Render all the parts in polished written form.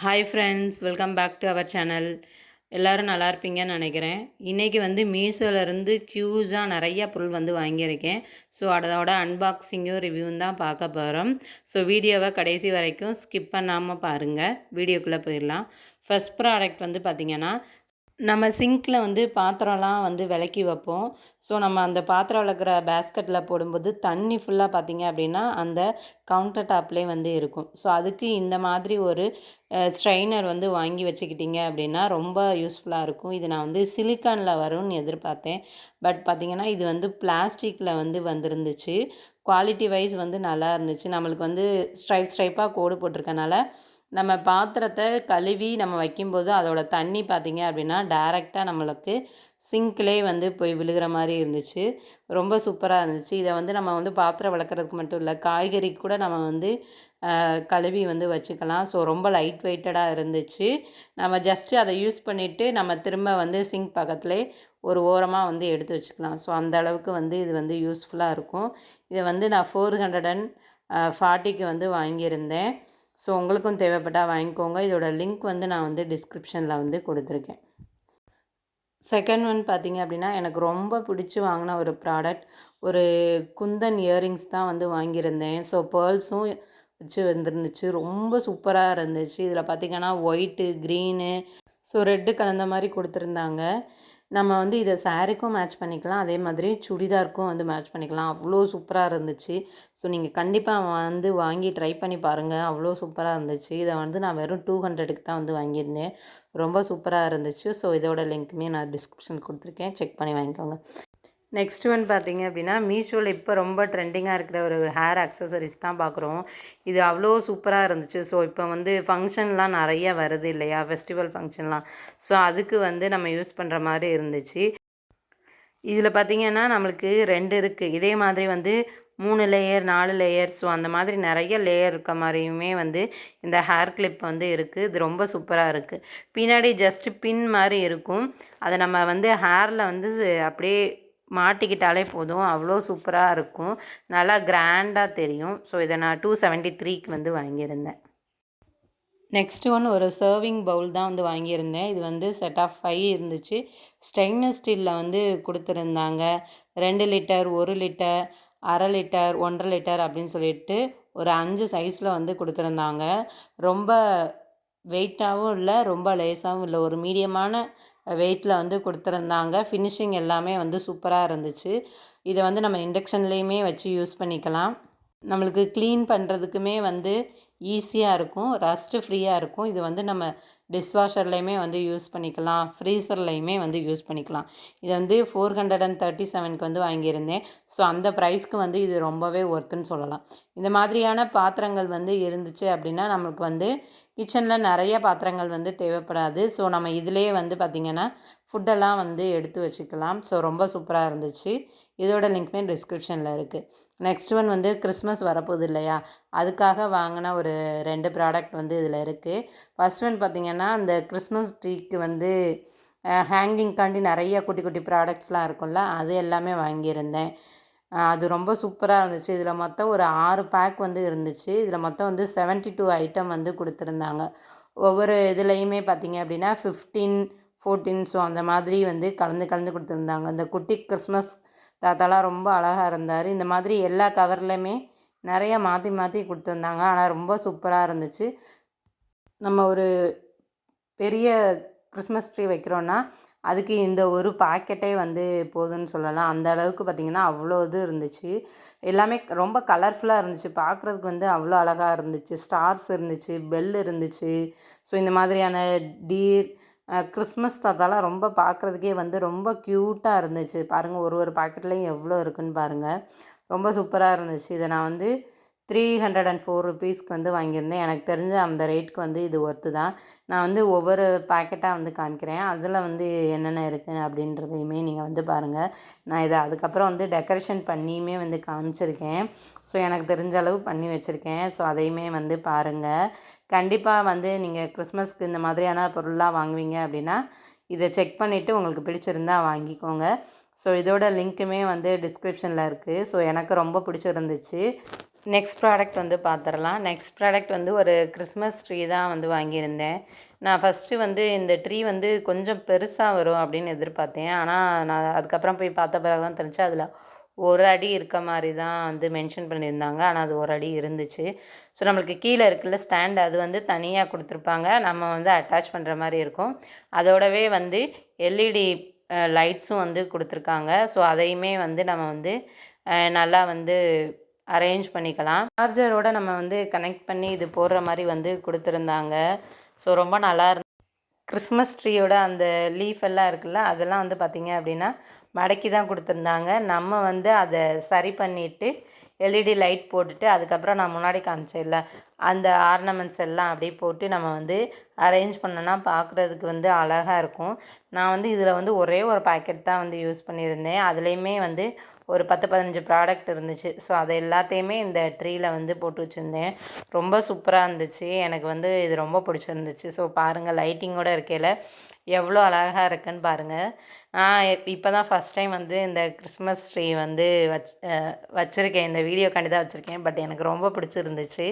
Hi friends, welcome back to our channel. எல்லோரும் நல்லா இருப்பீங்கன்னு நினைக்கிறேன். இன்றைக்கி வந்து மீஷோலேருந்து க்யூஸாக நிறையா பொருள் வந்து வாங்கியிருக்கேன். ஸோ அதோட அன்பாக்சிங்கும் ரிவ்யூவும் தான் பார்க்க போகிறோம். ஸோ வீடியோவை கடைசி வரைக்கும் ஸ்கிப் பண்ணாமல் பாருங்கள். வீடியோக்குள்ளே போயிடலாம். ஃபஸ்ட் ப்ராடக்ட் வந்து பார்த்திங்கன்னா, நம்ம சிங்க்கில் வந்து பாத்திரம்லாம் வந்து விளக்கி வைப்போம். ஸோ நம்ம அந்த பாத்திரம் விளக்குற பேஸ்கெட்டில் போடும்போது தண்ணி ஃபுல்லாக பார்த்திங்க அப்படின்னா அந்த கவுண்டர் டாப்லேயே வந்து இருக்கும். ஸோ அதுக்கு இந்த மாதிரி ஒரு ஸ்ட்ரெயினர் வந்து வாங்கி வச்சுக்கிட்டிங்க அப்படின்னா ரொம்ப யூஸ்ஃபுல்லாக இருக்கும். இது நான் வந்து சிலிக்கானில் வரும்னு எதிர்பார்த்தேன். பட் பார்த்திங்கன்னா இது வந்து பிளாஸ்டிக்கில் வந்து வந்துருந்துச்சு. குவாலிட்டி வைஸ் வந்து நல்லா இருந்துச்சு. நம்மளுக்கு வந்து ஸ்ட்ரைப்பாக கோடு போட்டிருக்கனால நம்ம பாத்திரத்தை கழுவி நம்ம வைக்கும்போது அதோட தண்ணி பார்த்திங்க அப்படின்னா டைரெக்டாக நம்மளுக்கு சிங்க்லேயே வந்து போய் விழுகிற மாதிரி இருந்துச்சு. ரொம்ப சூப்பராக இருந்துச்சு. இதை வந்து நம்ம வந்து பாத்திரம் விளக்குறதுக்கு மட்டும் இல்லை, காய்கறி கூட நம்ம வந்து கழுவி வந்து வச்சுக்கலாம். ஸோ ரொம்ப லைட் வெயிட்டடாக இருந்துச்சு. நம்ம ஜஸ்ட்டு அதை யூஸ் பண்ணிவிட்டு நம்ம திரும்ப வந்து சிங்க் பக்கத்துலேயே ஒரு ஓரமாக வந்து எடுத்து வச்சுக்கலாம். ஸோ அந்த அளவுக்கு வந்து இது வந்து யூஸ்ஃபுல்லாக இருக்கும். இதை வந்து நான் 440க்கு வந்து வாங்கியிருந்தேன். ஸோ உங்களுக்கும் தேவைப்பட்டால் வாங்கிக்கோங்க. இதோட லிங்க் வந்து நான் வந்து டிஸ்கிரிப்ஷனில் வந்து கொடுத்துருக்கேன். செகண்ட் ஒன் பார்த்திங்க அப்படின்னா, எனக்கு ரொம்ப பிடிச்சி வாங்கின ஒரு ப்ராடக்ட், ஒரு குந்தன் இயரிங்ஸ் தான் வந்து வாங்கியிருந்தேன். ஸோ பேர்ல்ஸும் வச்சு வந்துருந்துச்சு. ரொம்ப சூப்பராக இருந்துச்சு. இதில் பார்த்திங்கன்னா ஒயிட்டு, க்ரீனு, ஸோ ரெட்டு கலந்த மாதிரி கொடுத்துருந்தாங்க. நம்ம வந்து இதை சாரீக்கும் மேட்ச் பண்ணிக்கலாம், அதே மாதிரி சுடிதாருக்கும் வந்து மேட்ச் பண்ணிக்கலாம். அவ்வளோ சூப்பராக இருந்துச்சு. ஸோ நீங்கள் கண்டிப்பாக வந்து வாங்கி ட்ரை பண்ணி பாருங்கள். அவ்வளோ சூப்பராக இருந்துச்சு. இதை வந்து நான் வெறும் 200க்கு தான் வந்து வாங்கியிருந்தேன். ரொம்ப சூப்பராக இருந்துச்சு. ஸோ இதோட லிங்க்குமே நான் டிஸ்கிரிப்ஷன் கொடுத்துருக்கேன், செக் பண்ணி வாங்கிக்கோங்க. நெக்ஸ்ட் ஒன் பார்த்திங்க அப்படின்னா, மீஷோவில் இப்போ ரொம்ப ட்ரெண்டிங்காக இருக்கிற ஒரு ஹேர் அக்சசரிஸ் தான் பார்க்குறோம். இது அவ்வளோ சூப்பராக இருந்துச்சு. ஸோ இப்போ வந்து ஃபங்க்ஷன்லாம் நிறைய வருது இல்லையா, ஃபெஸ்டிவல் ஃபங்க்ஷன்லாம். ஸோ அதுக்கு வந்து நம்ம யூஸ் பண்ணுற மாதிரி இருந்துச்சு. இதில் பார்த்திங்கன்னா நம்மளுக்கு 2 இருக்குது. இதே மாதிரி வந்து 3 லேயர், 4 லேயர், ஸோ அந்த மாதிரி நிறைய லேயர் இருக்க மாதிரியுமே வந்து இந்த ஹேர் கிளிப் வந்து இருக்குது. இது ரொம்ப சூப்பராக இருக்குது. பின்னாடி ஜஸ்ட்டு பின் மாதிரி இருக்கும். அதை நம்ம வந்து ஹேரில் வந்து அப்படியே மாட்டிக்கிட்டாலே போதும். அவ்வளோ சூப்பராக இருக்கும். நல்லா கிராண்டாக தெரியும். ஸோ இதை நான் 273க்கு வந்து வாங்கியிருந்தேன். நெக்ஸ்ட்டு ஒன் ஒரு சர்விங் பவுல் தான் வந்து வாங்கியிருந்தேன். இது வந்து செட் ஆஃப் 5 இருந்துச்சு. ஸ்டெயின்லெஸ் ஸ்டீலில் வந்து கொடுத்துருந்தாங்க. 2 லிட்டர், 1 லிட்டர், 1/2 லிட்டர், 1 1/2 லிட்டர் அப்படின்னு சொல்லிட்டு ஒரு 5 சைஸில் வந்து கொடுத்துருந்தாங்க. ரொம்ப வெயிட்டாகவும் இல்லை, ரொம்ப லேஸாகவும் இல்லை, ஒரு மீடியமான வெயிட்டில் வந்து கொடுத்துருந்தாங்க. ஃபினிஷிங் எல்லாமே வந்து சூப்பராக இருந்துச்சு. இதை வந்து நம்ம இண்டக்ஷன்லேயுமே வச்சு யூஸ் பண்ணிக்கலாம். நம்மளுக்கு க்ளீன் பண்ணுறதுக்குமே வந்து ஈஸியாக இருக்கும், ரஸ்ட்டு ஃப்ரீயாக இருக்கும். இது வந்து நம்ம டிஷ்வாஷர்லேயுமே வந்து யூஸ் பண்ணிக்கலாம், ஃப்ரீசர்லேயுமே வந்து யூஸ் பண்ணிக்கலாம். இதை வந்து 437க்கு வந்து வாங்கியிருந்தேன். ஸோ அந்த ப்ரைஸ்க்கு வந்து இது ரொம்பவே ஒர்த்துன்னு சொல்லலாம். இந்த மாதிரியான பாத்திரங்கள் வந்து இருந்துச்சு அப்படின்னா நம்மளுக்கு வந்து கிச்சனில் நிறைய பாத்திரங்கள் வந்து தேவைப்படாது. ஸோ நம்ம இதிலேயே வந்து பார்த்திங்கன்னா ஃபுட்டெல்லாம் வந்து எடுத்து வச்சுக்கலாம். ஸோ ரொம்ப சூப்பராக இருந்துச்சு. இதோட லிங்க்மே டிஸ்கிரிப்ஷனில் இருக்குது. நெக்ஸ்ட் ஒன் வந்து கிறிஸ்மஸ் வரப்போகுது இல்லையா, அதுக்காக வாங்கின ஒரு 2 ப்ராடக்ட் வந்து இதில் இருக்குது. ஃபஸ்ட் ஒன் பார்த்திங்கன்னா, அந்த கிறிஸ்மஸ் ட்ரீக்கு வந்து ஹேங்கிங்காண்டி நிறைய குட்டி குட்டி ப்ராடக்ட்ஸ்லாம் இருக்கும்ல, அது எல்லாமே வாங்கியிருந்தேன். அது ரொம்ப சூப்பராக இருந்துச்சு. இதில் மொத்தம் ஒரு 6 பேக் வந்து இருந்துச்சு. இதில் மொத்தம் வந்து 72 ஐட்டம் வந்து கொடுத்துருந்தாங்க. ஒவ்வொரு இதுலேயுமே பார்த்திங்க அப்படின்னா 15, 14 ஸோ அந்த மாதிரி வந்து கலந்து கலந்து கொடுத்துருந்தாங்க. இந்த குட்டி கிறிஸ்மஸ் தாத்தாலாம் ரொம்ப அழகாக இருந்தார். இந்த மாதிரி எல்லா கவர்லையுமே நிறைய மாற்றி மாற்றி கொடுத்துருந்தாங்க. ஆனால் ரொம்ப சூப்பராக இருந்துச்சு. நம்ம ஒரு பெரிய கிறிஸ்மஸ் ட்ரீ வைக்கிறோன்னா அதுக்கு இந்த ஒரு பாக்கெட்டே வந்து போதும்னு சொல்லலாம். அந்த அளவுக்கு பார்த்திங்கன்னா அவ்வளோ இது இருந்துச்சு. எல்லாமே ரொம்ப கலர்ஃபுல்லாக இருந்துச்சு. பார்க்குறதுக்கு வந்து அவ்வளோ அழகாக இருந்துச்சு. ஸ்டார்ஸ் இருந்துச்சு, பெல் இருந்துச்சு. ஸோ இந்த மாதிரியான டீர், கிறிஸ்மஸ் தாத்தாலாம் ரொம்ப பார்க்குறதுக்கே வந்து ரொம்ப க்யூட்டாக இருந்துச்சு. பாருங்கள், ஒரு பாக்கெட்லேயும் எவ்வளோ இருக்குதுன்னு பாருங்கள். ரொம்ப சூப்பராக இருந்துச்சு. இதை நான் வந்து 304 ருபீஸ்க்கு வந்து வாங்கியிருந்தேன். எனக்கு தெரிஞ்ச அந்த ரேட்டுக்கு வந்து இது ஒர்த்து தான். நான் வந்து ஒவ்வொரு பாக்கெட்டாக வந்து காமிக்கிறேன். அதில் வந்து என்னென்ன இருக்குது அப்படின்றதையுமே நீங்கள் வந்து பாருங்கள். நான் இதை அதுக்கப்புறம் வந்து டெக்கரேஷன் பண்ணியுமே வந்து காமிச்சிருக்கேன். ஸோ எனக்கு தெரிஞ்ச அளவு பண்ணி வச்சுருக்கேன். ஸோ அதையுமே வந்து பாருங்கள். கண்டிப்பாக வந்து நீங்கள் கிறிஸ்மஸ்க்கு இந்த மாதிரியான பொருள்லாம் வாங்குவீங்க அப்படின்னா இதை செக் பண்ணிவிட்டு உங்களுக்கு பிடிச்சிருந்தா வாங்கிக்கோங்க. ஸோ இதோட லிங்க்குமே வந்து டிஸ்கிரிப்ஷனில் இருக்குது. ஸோ எனக்கு ரொம்ப பிடிச்சிருந்துச்சு. நெக்ஸ்ட் ப்ராடக்ட் வந்து பார்த்துடலாம். நெக்ஸ்ட் ப்ராடக்ட் வந்து ஒரு கிறிஸ்மஸ் ட்ரீ தான் வந்து வாங்கியிருந்தேன். நான் ஃபஸ்ட்டு வந்து இந்த ட்ரீ வந்து கொஞ்சம் பெருசாக வரும் அப்படின்னு எதிர்பார்த்தேன். ஆனால் நான் அதுக்கப்புறம் போய் பார்த்த பிறகு தான் தெரிஞ்சுச்சு அதில் 1 அடி இருக்க மாதிரி தான் வந்து மென்ஷன் பண்ணியிருந்தாங்க. ஆனால் அது 1 அடி இருந்துச்சு. ஸோ நம்மளுக்கு கீழே இருக்குல்ல ஸ்டாண்ட், அது வந்து தனியாக கொடுத்துருப்பாங்க. நம்ம வந்து அட்டாச் பண்ணுற மாதிரி இருக்கும். அதோடவே வந்து எல்இடி லைட்ஸும் வந்து கொடுத்துருக்காங்க. ஸோ அதையுமே வந்து நம்ம வந்து நல்லா வந்து அரேஞ்ச் பண்ணிக்கலாம். சார்ஜரோட நம்ம வந்து கனெக்ட் பண்ணி இது போடுற மாதிரி வந்து கொடுத்துருந்தாங்க. ஸோ ரொம்ப நல்லா கிறிஸ்மஸ் ட்ரீயோட அந்த லீஃப் எல்லாம் இருக்குல்ல, அதெல்லாம் வந்து பார்த்திங்க அப்படின்னா மடக்கி தான் கொடுத்துருந்தாங்க. நம்ம வந்து அதை சரி பண்ணிவிட்டு எல்இடி லைட் போட்டுட்டு அதுக்கப்புறம் நான் முன்னாடி காமிச்சேன்ல அந்த ஆர்னமெண்ட்ஸ் எல்லாம் அப்படியே போட்டு நம்ம வந்து அரேஞ்ச் பண்ணோன்னா பார்க்குறதுக்கு வந்து அழகாக இருக்கும். நான் வந்து இதில் வந்து ஒரே ஒரு பாக்கெட் தான் வந்து யூஸ் பண்ணியிருந்தேன். அதுலேயுமே வந்து ஒரு 10-15 ப்ராடக்ட் இருந்துச்சு. ஸோ அதை எல்லாத்தையுமே இந்த ட்ரீயில் வந்து போட்டு வச்சுருந்தேன். ரொம்ப சூப்பராக இருந்துச்சு. எனக்கு வந்து இது ரொம்ப பிடிச்சிருந்துச்சு. ஸோ பாருங்கள், லைட்டிங்கோடு இருக்கையில் எவ்வளோ அழகாக இருக்குன்னு பாருங்கள். நான் இப்போ தான் ஃபஸ்ட் டைம் வந்து இந்த கிறிஸ்மஸ் ட்ரீ வந்து வச்சுருக்கேன். இந்த வீடியோக்காண்டி தான் வச்சுருக்கேன். பட் எனக்கு ரொம்ப பிடிச்சிருந்துச்சு.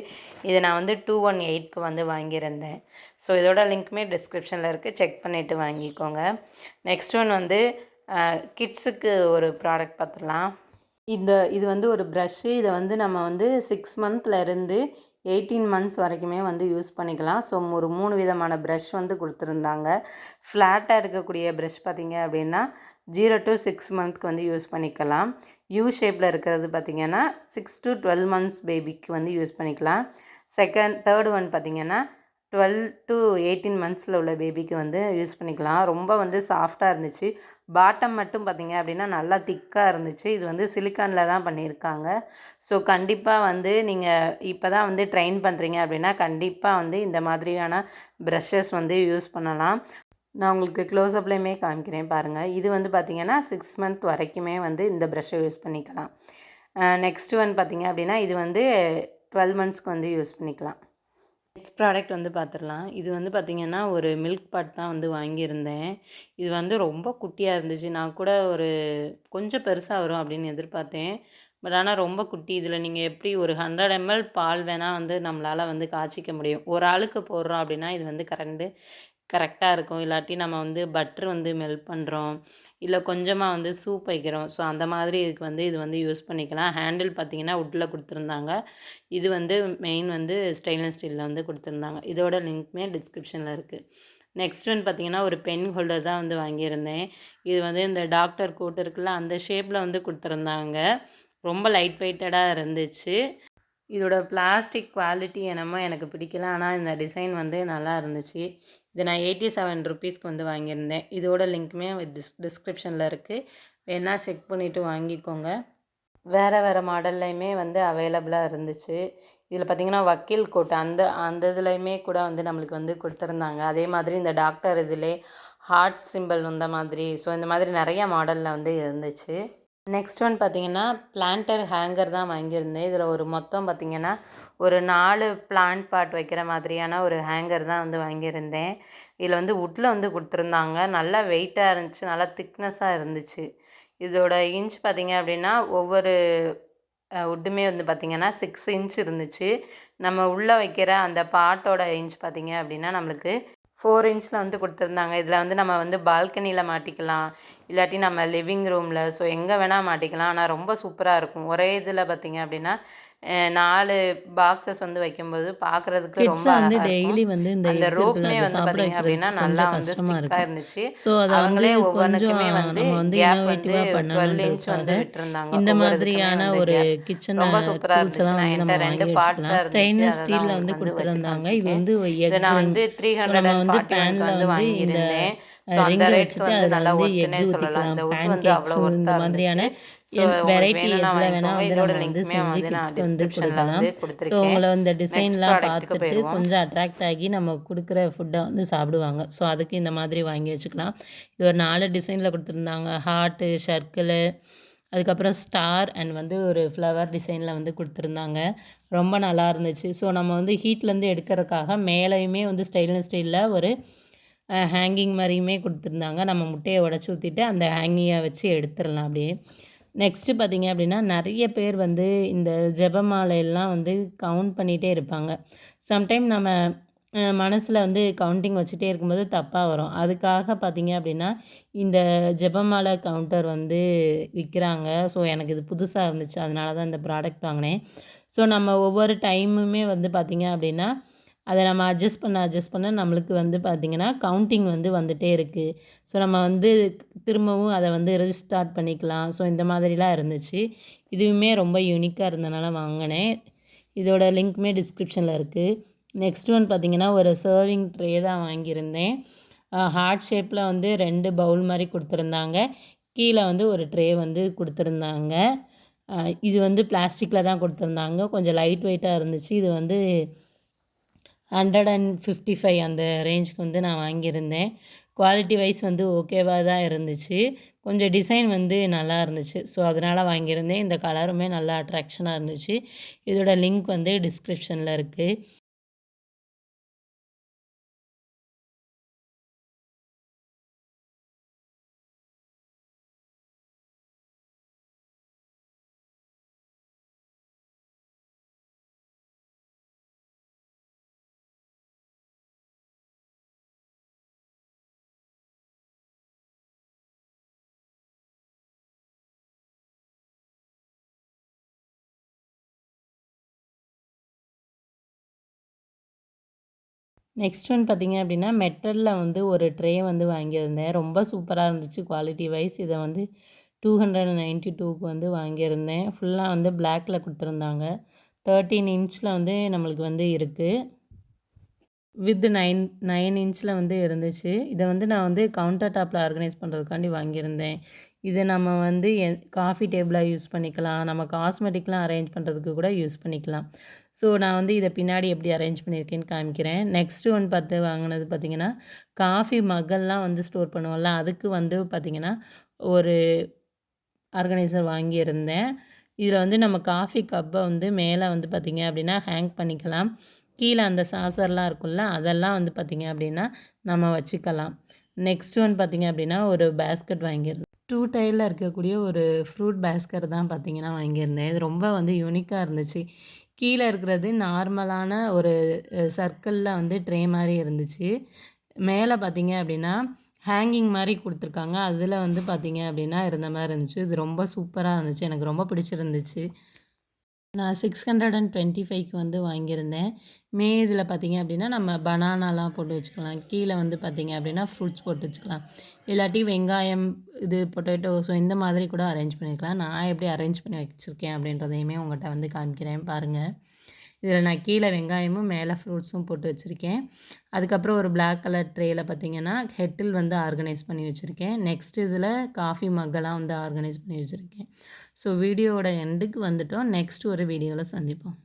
இதை நான் வந்து 218க்கு வந்து வாங்கியிருந்தேன். ஸோ இதோட லிங்க்குமே டிஸ்கிரிப்ஷனில் இருக்குது, செக் பண்ணிவிட்டு வாங்கிக்கோங்க. நெக்ஸ்ட் ஒன் வந்து கிட்ஸுக்கு ஒரு ப்ராடக்ட் பார்த்துடலாம். இது வந்து ஒரு ப்ரஷ்ஷு. இதை வந்து நம்ம வந்து 6 மந்த்லேருந்து 18 மந்த்ஸ் வரைக்குமே வந்து யூஸ் பண்ணிக்கலாம். ஸோ ஒரு 3 விதமான ப்ரஷ் வந்து கொடுத்துருந்தாங்க. ஃப்ளாட்டாக இருக்கக்கூடிய ப்ரஷ் பார்த்திங்க அப்படின்னா 0 to 6 மந்த்க்கு வந்து யூஸ் பண்ணிக்கலாம். யூ ஷேப்பில் இருக்கிறது பார்த்திங்கன்னா 6 to 12 மந்த்ஸ் பேபிக்கு வந்து யூஸ் பண்ணிக்கலாம். தேர்ட் ஒன் பார்த்திங்கன்னா 12 to 18 மந்த்ஸில் உள்ள பேபிக்கு வந்து யூஸ் பண்ணிக்கலாம். ரொம்ப வந்து சாஃப்டாக இருந்துச்சு. பாட்டம் மட்டும் பார்த்திங்க அப்படின்னா நல்லா திக்காக இருந்துச்சு. இது வந்து சிலிக்கானில் தான் பண்ணியிருக்காங்க. ஸோ கண்டிப்பாக வந்து நீங்கள் இப்போ தான் வந்து ட்ரெயின் பண்ணுறீங்க அப்படின்னா கண்டிப்பாக வந்து இந்த மாதிரியான ப்ரஷஸ் வந்து யூஸ் பண்ணலாம். நான் உங்களுக்கு க்ளோஸ்அப்லேயுமே காமிக்கிறேன் பாருங்கள். இது வந்து பார்த்திங்கன்னா 6 மந்த் வரைக்குமே வந்து இந்த ப்ரஷ்ஷை யூஸ் பண்ணிக்கலாம். நெக்ஸ்ட் ஒன் பார்த்திங்க அப்படின்னா இது வந்து 12 மந்த்ஸ்க்கு வந்து யூஸ் பண்ணிக்கலாம். நெக்ஸ்ட் ப்ராடக்ட் வந்து பார்த்துடலாம். இது வந்து பார்த்திங்கன்னா ஒரு மில்க் பாட் தான் வந்து வாங்கியிருந்தேன். இது வந்து ரொம்ப குட்டியாக இருந்துச்சு. நான் கூட ஒரு கொஞ்சம் பெருசாக வரும் அப்படின்னு எதிர்பார்த்தேன். பட் ஆனால் ரொம்ப குட்டி. இதில் நீங்கள் எப்படி ஒரு 100 ml பால் வேணால் வந்து நம்மளால் வந்து காய்ச்சிக்க முடியும். ஒரு ஆளுக்கு போடுறோம் அப்படின்னா இது வந்து கரெக்டாக இருக்கும். இல்லாட்டி நம்ம வந்து பட்ரு வந்து மெல்ட் பண்ணுறோம், இல்லை கொஞ்சமாக வந்து சூப் வைக்கிறோம். ஸோ அந்த மாதிரி இதுக்கு வந்து இது வந்து யூஸ் பண்ணிக்கலாம். ஹேண்டில் பார்த்திங்கன்னா வுட்டில் கொடுத்துருந்தாங்க. இது வந்து மெயின் வந்து ஸ்டெயின்லெஸ் ஸ்டீலில் வந்து கொடுத்துருந்தாங்க. இதோட லிங்க்குமே டிஸ்கிரிப்ஷனில் இருக்குது. நெக்ஸ்ட் ஒன் பார்த்திங்கன்னா ஒரு பென் ஹோல்டர் தான் வந்து வாங்கியிருந்தேன். இது வந்து இந்த டாக்டர் கோட் இருக்குல்ல, அந்த ஷேப்பில் வந்து கொடுத்துருந்தாங்க. ரொம்ப லைட் வெயிட்டடாக இருந்துச்சு. இதோட பிளாஸ்டிக் குவாலிட்டி என்னமோ எனக்கு பிடிக்கல. ஆனால் இந்த டிசைன் வந்து நல்லா இருந்துச்சு. இது நான் 87 ருபீஸ்க்கு வந்து வாங்கியிருந்தேன். இதோட லிங்க்குமே டிஸ்கிரிப்ஷனில் இருக்குது. வேணால் செக் பண்ணிவிட்டு வாங்கிக்கோங்க. வேறு மாடல்லையுமே வந்து அவைலபிளாக இருந்துச்சு. இதில் பார்த்திங்கன்னா வக்கீல் கோட் அந்த இதுலையுமே கூட வந்து நம்மளுக்கு வந்து கொடுத்துருந்தாங்க. அதே மாதிரி இந்த டாக்டர் இதிலே ஹார்ட் சிம்பிள் இந்த மாதிரி. ஸோ இந்த மாதிரி நிறையா மாடலில் வந்து இருந்துச்சு. நெக்ஸ்ட் ஒன் பார்த்திங்கன்னா பிளான்டர் ஹேங்கர் தான் வாங்கியிருந்தேன். இதில் ஒரு மொத்தம் பார்த்திங்கன்னா ஒரு 4 பிளான்ட் பாட் வைக்கிற மாதிரியான ஒரு ஹேங்கர் தான் வந்து வாங்கியிருந்தேன். இதில் வந்து வுட்டில் வந்து கொடுத்துருந்தாங்க. நல்லா வெயிட்டாக இருந்துச்சு, நல்லா திக்னஸாக இருந்துச்சு. இதோட இன்ச் பார்த்திங்க அப்படின்னா ஒவ்வொரு வுட்டுமே வந்து பார்த்திங்கன்னா 6 இன்ச் இருந்துச்சு. நம்ம உள்ளே வைக்கிற அந்த பாட்டோட இன்ச் பார்த்திங்க அப்படின்னா நம்மளுக்கு 4 இன்ச்சில் வந்து கொடுத்துருந்தாங்க. இதில் வந்து நம்ம வந்து பால்கனியில் மாட்டிக்கலாம், இல்லாட்டி நம்ம லிவிங் ரூமில், ஸோ எங்கே வேணால் மாட்டிக்கலாம். ஆனால் ரொம்ப சூப்பராக இருக்கும். ஒரே இதில் பார்த்திங்க அப்படின்னா 4 பாக்ஸஸ் வந்து வைக்கும்போது பார்க்குறதுக்கு ரொம்ப அழகாக இருக்கும். அந்த ரோப்மே வந்து பார்த்திங்க அப்படின்னா நல்லா வந்து ஸ்டிக்காக இருந்துச்சு. அவங்களே ஒவ்வொன்றுக்குமே வந்து கேப் வந்து 12 இன்ச் வந்து விட்டுருந்தாங்க. இந்த மாதிரியான ஒரு கிச்சன் ரொம்ப சூப்பராக இருந்துச்சு. நான் என்கிட்ட 2 பார்ட்டாக இருந்துச்சு. ஸ்டீலில் வந்து கொடுத்துருந்தாங்க. இது வந்து இதை நான் வந்து 340 வந்து வாங்கியிருந்தேன். ஸோ அந்த ரேட்ஸ் வந்து நல்லா ஒர்த்துனே சொல்லலாம். இந்த வுட் வந்து அவ்வளோ ஒர்த்தாக இருந்துச்சு. ஸோ வெரைட்டி எதில் வேணால் வந்து நம்ம வந்து செஞ்சு கிட்ஸ்க்கு வந்து கொடுக்கலாம். ஸோ உங்களை இந்த டிசைன்லாம் பார்த்துட்டு கொஞ்சம் அட்ராக்ட் ஆகி நம்ம கொடுக்குற ஃபுட்டை வந்து சாப்பிடுவாங்க. ஸோ அதுக்கு இந்த மாதிரி வாங்கி வச்சுக்கலாம். இது ஒரு 4 டிசைனில் கொடுத்துருந்தாங்க. ஹார்ட்டு, சர்க்கிளு, அதுக்கப்புறம் ஸ்டார் அண்ட் வந்து ஒரு ஃப்ளவர் டிசைனில் வந்து கொடுத்துருந்தாங்க. ரொம்ப நல்லா இருந்துச்சு. ஸோ நம்ம வந்து ஹீட்லேருந்து எடுக்கிறதுக்காக மேலேயுமே வந்து ஸ்டெயின்லெஸ் ஸ்டீலில் ஒரு ஹேங்கிங் மாதிரியுமே கொடுத்துருந்தாங்க. நம்ம முட்டையை உடச்சி ஊற்றிட்டு அந்த ஹேங்கிங்கை வச்சு எடுத்துடலாம் அப்படியே. நெக்ஸ்ட்டு பார்த்தீங்க அப்படின்னா, நெறைய பேர் வந்து இந்த ஜெபமாலையெல்லாம் வந்து கவுண்ட் பண்ணிகிட்டே இருப்பாங்க. சம்டைம் நம்ம மனசில வந்து கவுண்டிங் வச்சுட்டே இருக்கும்போது தப்பா வரும். அதுக்காக பார்த்தீங்க அப்படின்னா, இந்த ஜெபமாலை கவுண்டர் வந்து விக்கிறாங்க. ஸோ, எனக்கு இது புதுசா இருந்துச்சு. அதனால தான் இந்த ப்ராடக்ட் வாங்கினேன். ஸோ, நம்ம ஒவ்வொரு டைமுமே வந்து பார்த்தீங்க அப்படின்னா, அத நம்ம அட்ஜஸ்ட் பண்ண நம்மளுக்கு வந்து பார்த்திங்கன்னா, கவுண்டிங் வந்து வந்துட்டே இருக்குது. ஸோ, நம்ம வந்து திரும்பவும் அத வந்து ரீஸ்டார்ட் பண்ணிக்கலாம். ஸோ, இந்த மாதிரிலாம் இருந்துச்சு. இதுவுமே ரொம்ப யூனிக்கா இருந்தனால வாங்கினேன். இதோட லிங்க்குமே டிஸ்கிரிப்ஷனில் இருக்குது. நெக்ஸ்ட் ஒன் பார்த்திங்கன்னா, ஒரு சர்விங் ட்ரே தான் வாங்கியிருந்தேன். ஹார்ட் ஷேப்பில் வந்து 2 பவுல் மாரி குடுத்துருந்தாங்க. கீழ வந்து ஒரு ட்ரே வந்து குடுத்துருந்தாங்க. இது வந்து பிளாஸ்டிக்கில தான் குடுத்துருந்தாங்க. கொஞ்சம் லைட் வெயிட்டா இருந்துச்சு. இது வந்து 155 அந்த ரேஞ்சுக்கு வந்து நான் வாங்கியிருந்தேன். குவாலிட்டி வைஸ் வந்து ஓகேவா தான் இருந்துச்சு. கொஞ்சம் டிசைன் வந்து நல்லா இருந்துச்சு. ஸோ, அதனால வாங்கியிருந்தேன். இந்த கலருமே நல்லா அட்ராக்ஷனா இருந்துச்சு. இதோட லிங்க் வந்து டிஸ்கிரிப்ஷனில் இருக்குது. நெக்ஸ்ட் ஒன் பார்த்தீங்க அப்படின்னா, மெட்டல்ல வந்து ஒரு ட்ரே வந்து வாங்கியிருந்தேன். ரொம்ப சூப்பரா இருந்துச்சு குவாலிட்டி வைஸ். இத வந்து 292க்கு வந்து வாங்கியிருந்தேன். ஃபுல்லா வந்து பிளாக்ல குடுத்துருந்தாங்க. 13 இன்ச்ல வந்து நம்மளுக்கு வந்து இருக்கு. வித் 9 இன்ச்சில் வந்து இருந்துச்சு. இத வந்து நான் வந்து கவுண்டர் டாப்பில ஆர்கனைஸ் பண்ணுறதுக்காண்டி வாங்கியிருந்தேன். இத நம்ம வந்து காஃபி டேபிளா யூஸ் பண்ணிக்கலாம். நம்ம காஸ்மெட்டிக்லாம் அரேஞ்ச் பண்ணுறதுக்கு கூட யூஸ் பண்ணிக்கலாம். ஸோ, நான் வந்து இத பின்னாடி எப்படி அரேஞ்ச் பண்ணியிருக்கேன்னு காமிக்கிறேன். நெக்ஸ்ட் ஒன் பார்த்து வாங்கினது பார்த்தீங்கன்னா, காஃபி மக்கெல்லாம் வந்து ஸ்டோர் பண்ணுவோம்ல, அதுக்கு வந்து பார்த்தீங்கன்னா, ஒரு ஆர்கனைசர் வாங்கியிருந்தேன். இதில வந்து நம்ம காஃபி கப்ப வந்து மேல வந்து பார்த்தீங்க அப்படின்னா, ஹேங் பண்ணிக்கலாம். கீழ அந்த சாசர்லாம் இருக்கும்ல, அதெல்லாம் வந்து பார்த்தீங்க அப்படின்னா, நம்ம வச்சுக்கலாம். நெக்ஸ்ட் ஒன் பார்த்தீங்க அப்படின்னா, ஒரு பேஸ்கெட் வாங்கியிருந்தேன். 2 டைல்ல இருக்கக்கூடிய ஒரு ஃப்ரூட் பேஸ்கெட் தான் பார்த்தீங்கன்னா வாங்கியிருந்தேன். இது ரொம்ப வந்து யூனிக்கா இருந்துச்சு. கீழ இருக்கிறது நார்மலான ஒரு சர்க்கிள்ல வந்து ட்ரே மாரி இருந்துச்சு. மேல பார்த்தீங்க அப்படின்னா, ஹேங்கிங் மாரி குடுத்துருக்காங்க. அதில வந்து பார்த்தீங்க அப்படின்னா, இருந்த மாரி இருந்துச்சு. இது ரொம்ப சூப்பரா இருந்துச்சு. எனக்கு ரொம்ப பிடிச்சிருந்துச்சு. நான் 625க்கு வந்து வாங்கியிருந்தேன். இதில பார்த்தீங்க அப்படின்னா, நம்ம பனானாலாம் போட்டு வச்சுக்கலாம். கீழ வந்து பார்த்தீங்க அப்படின்னா, ஃப்ரூட்ஸ் போட்டு வச்சுக்கலாம். இல்லாட்டி வெங்காயம், இது பொட்டேட்டோஸோ இந்த மாதிரி கூட அரேஞ்ச் பண்ணிக்கலாம். நான் எப்படி அரேஞ்ச் பண்ணி வச்சுருக்கேன் அப்படின்றதையுமே உங்கள்ட்ட வந்து காமிக்கிறேன் பாருங்க. இதில நான் கீழ வெங்காயமும், மேல ஃப்ரூட்ஸும் போட்டு வச்சுருக்கேன். அதுக்கப்புறம் ஒரு பிளாக் கலர் ட்ரேல பார்த்தீங்கன்னா, கெட்டில் வந்து ஆர்கனைஸ் பண்ணி வச்சுருக்கேன். நெக்ஸ்ட் இதில காஃபி மக்கெல்லாம் வந்து ஆர்கனைஸ் பண்ணி வச்சுருக்கேன். ஸோ, வீடியோவோட எண்டுக்கு வந்துட்டோம். நெக்ஸ்ட் ஒரு வீடியோல சந்திப்போம்.